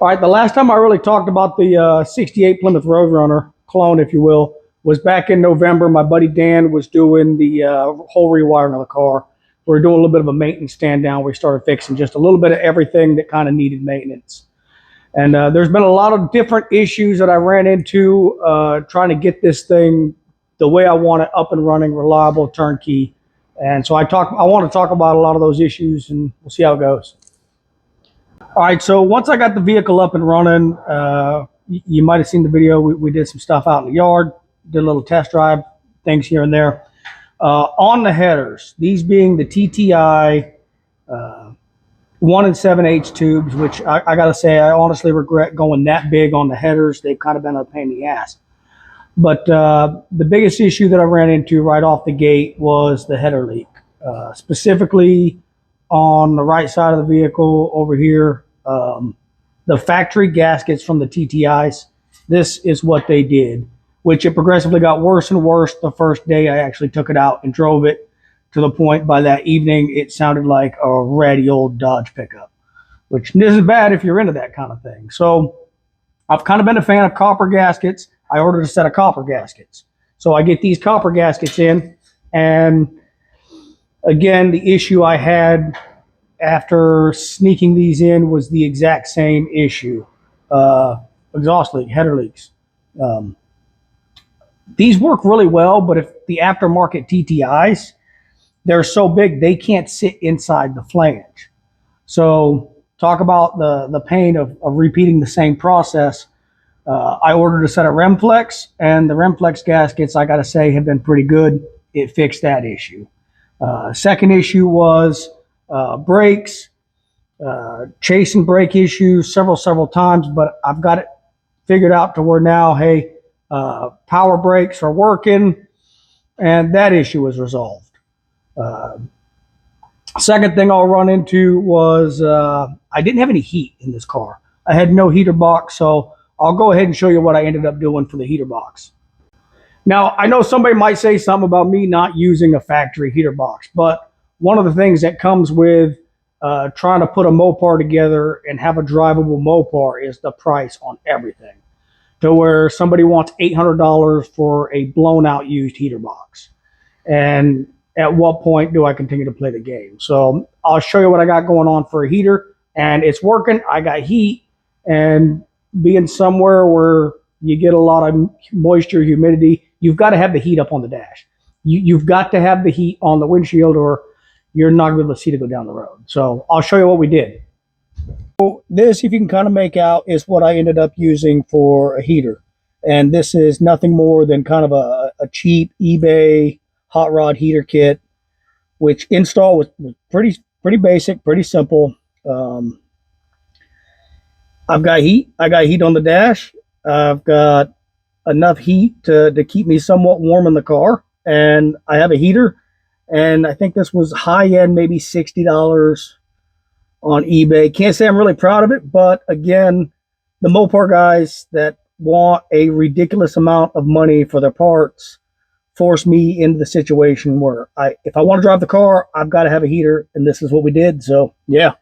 All right, the last time I really talked about the 68 Plymouth Roadrunner clone, if you will, was back in November. My buddy Dan was doing the whole rewiring of the car. We were doing a little bit of a maintenance stand down. We started fixing just a little bit of everything that kind of needed maintenance. And there's been a lot of different issues that I ran into trying to get this thing the way I want it, up and running, reliable, turnkey. And so I want to talk about a lot of those issues, and we'll see how it goes. All right, so once I got the vehicle up and running, you might have seen the video. We did some stuff out in the yard, did a little test drive, things here and there. On the headers, these being the TTI 1 7/8 tubes, which I got to say, I honestly regret going that big on the headers. They've kind of been a pain in the ass. But the biggest issue that I ran into right off the gate was the header leak, specifically on the right side of the vehicle over here. The factory gaskets from the TTIs, this is what they did, which it progressively got worse and worse the first day I actually took it out and drove it, to the point by that evening it sounded like a ratty old Dodge pickup, which isn't bad if you're into that kind of thing. So I've kind of been a fan of copper gaskets. I ordered a set of copper gaskets. So I get these copper gaskets in, and again, the issue I had after sneaking these in was the exact same issue. Exhaust leak, header leaks. These work really well, but if the aftermarket TTIs, they're so big they can't sit inside the flange. So talk about the pain of repeating the same process. I ordered a set of Remflex, and the Remflex gaskets, I got to say, have been pretty good. It fixed that issue. Second issue was brakes, chase and brake issues several times, but I've got it figured out to where now, hey, power brakes are working, and that issue was resolved. Second thing I'll run into was I didn't have any heat in this car. I had no heater box, so I'll go ahead and show you what I ended up doing for the heater box. Now, I know somebody might say something about me not using a factory heater box, but one of the things that comes with trying to put a Mopar together and have a drivable Mopar is the price on everything. To where somebody wants $800 for a blown out used heater box. And at what point do I continue to play the game? So I'll show you what I got going on for a heater, and it's working. I got heat, and being somewhere where you get a lot of moisture, humidity, you've got to have the heat up on the dash. You've got to have the heat on the windshield, or you're not going to be able to see to go down the road. So I'll show you what we did. So this, if you can kind of make out, is what I ended up using for a heater. And this is nothing more than kind of a cheap eBay hot rod heater kit, which install was pretty basic, pretty simple. I've got heat. I got heat on the dash. I've got enough heat to keep me somewhat warm in the car. And I have a heater. And I think this was high end, maybe $60 on eBay. Can't say I'm really proud of it, but again, the Mopar guys that want a ridiculous amount of money for their parts force me into the situation where if I want to drive the car, I've got to have a heater, and this is what we did. So yeah.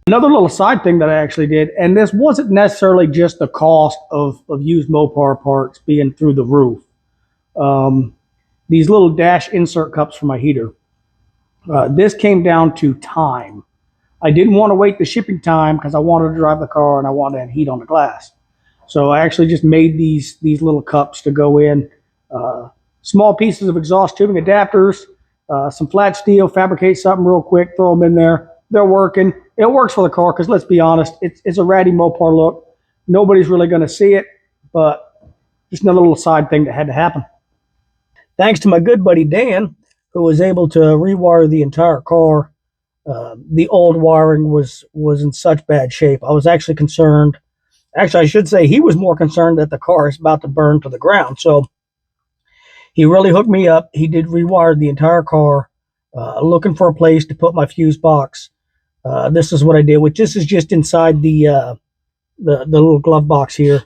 Another little side thing that I actually did, and this wasn't necessarily just the cost of used Mopar parts being through the roof. These little dash insert cups for my heater. This came down to time. I didn't want to wait the shipping time because I wanted to drive the car and I wanted to have heat on the glass. So I actually just made these little cups to go in. Small pieces of exhaust tubing adapters, some flat steel, fabricate something real quick, throw them in there. They're working. It works for the car because, let's be honest, it's a ratty Mopar look. Nobody's really going to see it, but just another little side thing that had to happen. Thanks to my good buddy Dan, who was able to rewire the entire car. The old wiring was in such bad shape. I was actually concerned. Actually, I should say he was more concerned that the car is about to burn to the ground. So he really hooked me up. He did rewire the entire car, looking for a place to put my fuse box. This is what I did, which this is just inside the little glove box here.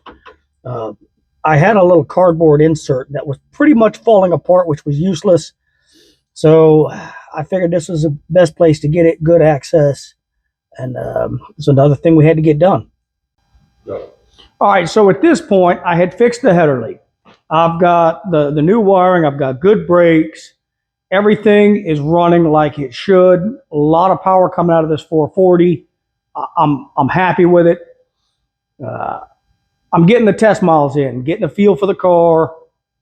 I had a little cardboard insert that was pretty much falling apart, which was useless. So I figured this was the best place to get it, good access. And it's another thing we had to get done. All right, so at this point, I had fixed the header leak. I've got the new wiring. I've got good brakes. Everything is running like it should. A lot of power coming out of this 440. I'm happy with it. I'm getting the test miles in, getting a feel for the car,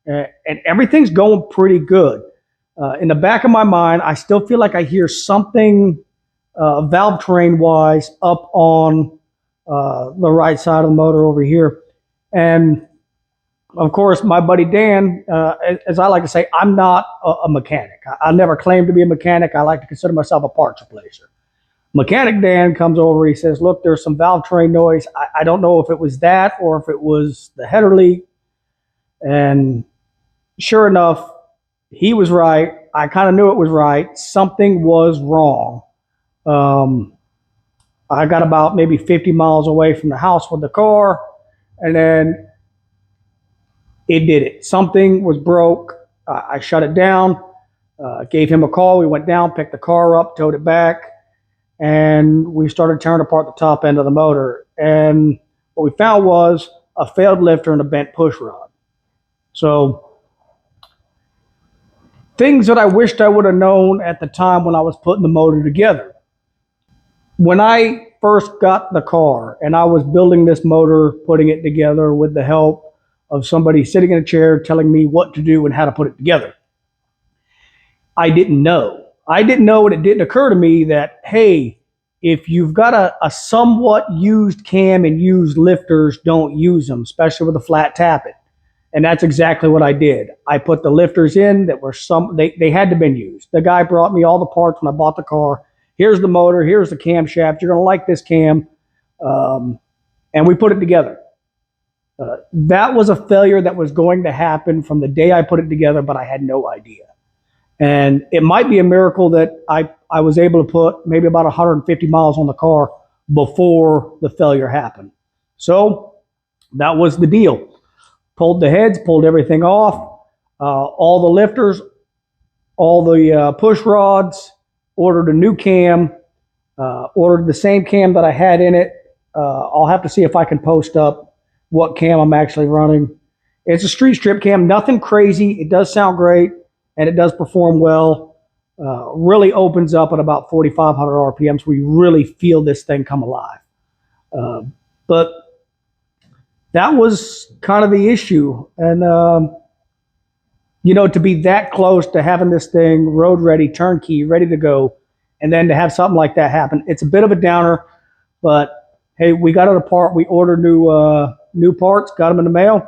and everything's going pretty good. In the back of my mind, I still feel like I hear something valve train wise up on the right side of the motor over here. And of course, my buddy Dan, as I like to say, I'm not a mechanic. I never claimed to be a mechanic. I like to consider myself a parts replacer. Mechanic Dan comes over. He says, look, there's some valve train noise. I don't know if it was that or if it was the header leak. And sure enough, he was right. I kind of knew it was right. Something was wrong. I got about maybe 50 miles away from the house with the car, and then it did it. Something was broke. I shut it down, gave him a call. We went down, picked the car up, towed it back, and we started tearing apart the top end of the motor. And what we found was a failed lifter and a bent push rod. So things that I wished I would have known at the time when I was putting the motor together. When I first got the car and I was building this motor, putting it together with the help of somebody sitting in a chair telling me what to do and how to put it together, I didn't know. And it didn't occur to me that, hey, if you've got a somewhat used cam and used lifters, don't use them, especially with a flat tappet. And that's exactly what I did. I put the lifters in that were they had to have been used. The guy brought me all the parts when I bought the car. Here's the motor, here's the camshaft. You're going to like this cam. And we put it together. That was a failure that was going to happen from the day I put it together, but I had no idea. And it might be a miracle that I was able to put maybe about 150 miles on the car before the failure happened. So that was the deal. Pulled the heads, pulled everything off, all the lifters, all the push rods, ordered a new cam, ordered the same cam that I had in it. I'll have to see if I can post up what cam I'm actually running. It's a street strip cam, nothing crazy. It does sound great, and it does perform well. Really opens up at about 4,500 RPMs where you really feel this thing come alive. But that was kind of the issue. And, to be that close to having this thing road ready, turnkey, ready to go, and then to have something like that happen, it's a bit of a downer. But hey, we got it apart. We ordered new parts, got them in the mail.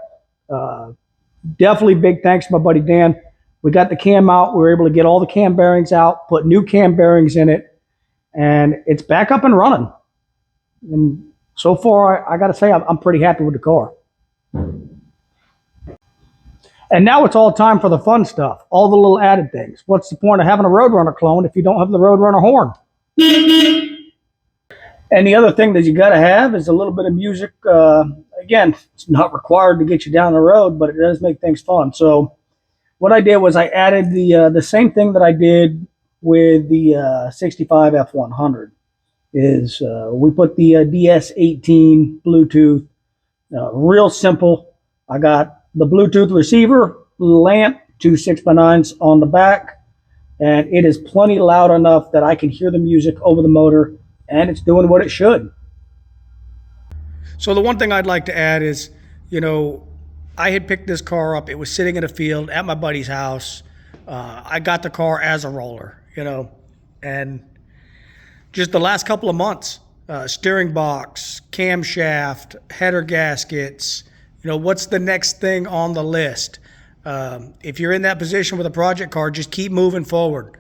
Definitely big thanks to my buddy Dan. We got the cam out. We were able to get all the cam bearings out, put new cam bearings in it, and it's back up and running. And so far, I got to say, I'm pretty happy with the car. And now it's all time for the fun stuff, all the little added things. What's the point of having a Roadrunner clone if you don't have the Roadrunner horn? And the other thing that you got to have is a little bit of music. Again, it's not required to get you down the road, but it does make things fun. So what I did was I added the same thing that I did with the 65 F100. Is we put the DS18 Bluetooth, real simple. I got the Bluetooth receiver, lamp, two 6x9s on the back, and it is plenty loud enough that I can hear the music over the motor, and it's doing what it should. So the one thing I'd like to add is, I had picked this car up. It was sitting in a field at my buddy's house. I got the car as a roller, and just the last couple of months, steering box, camshaft, header gaskets, what's the next thing on the list? If you're in that position with a project car, just keep moving forward.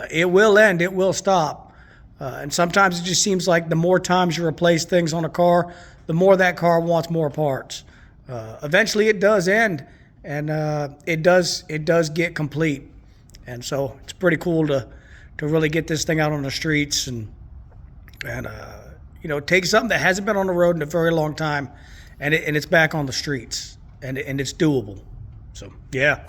It will end, it will stop. And sometimes it just seems like the more times you replace things on a car, the more that car wants more parts. Eventually it does end, and it does get complete. And so it's pretty cool to really get this thing out on the streets and take something that hasn't been on the road in a very long time, and it's back on the streets, and it's doable. So yeah.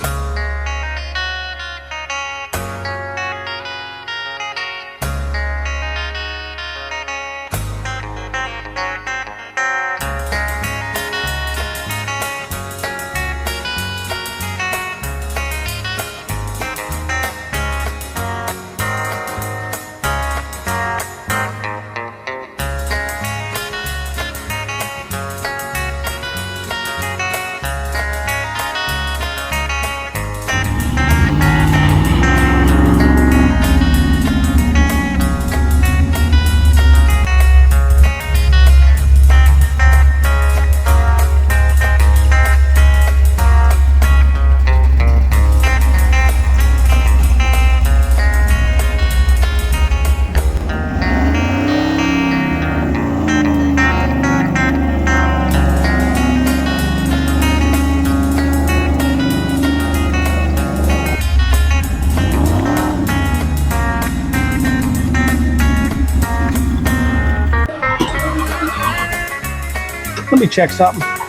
let me check something.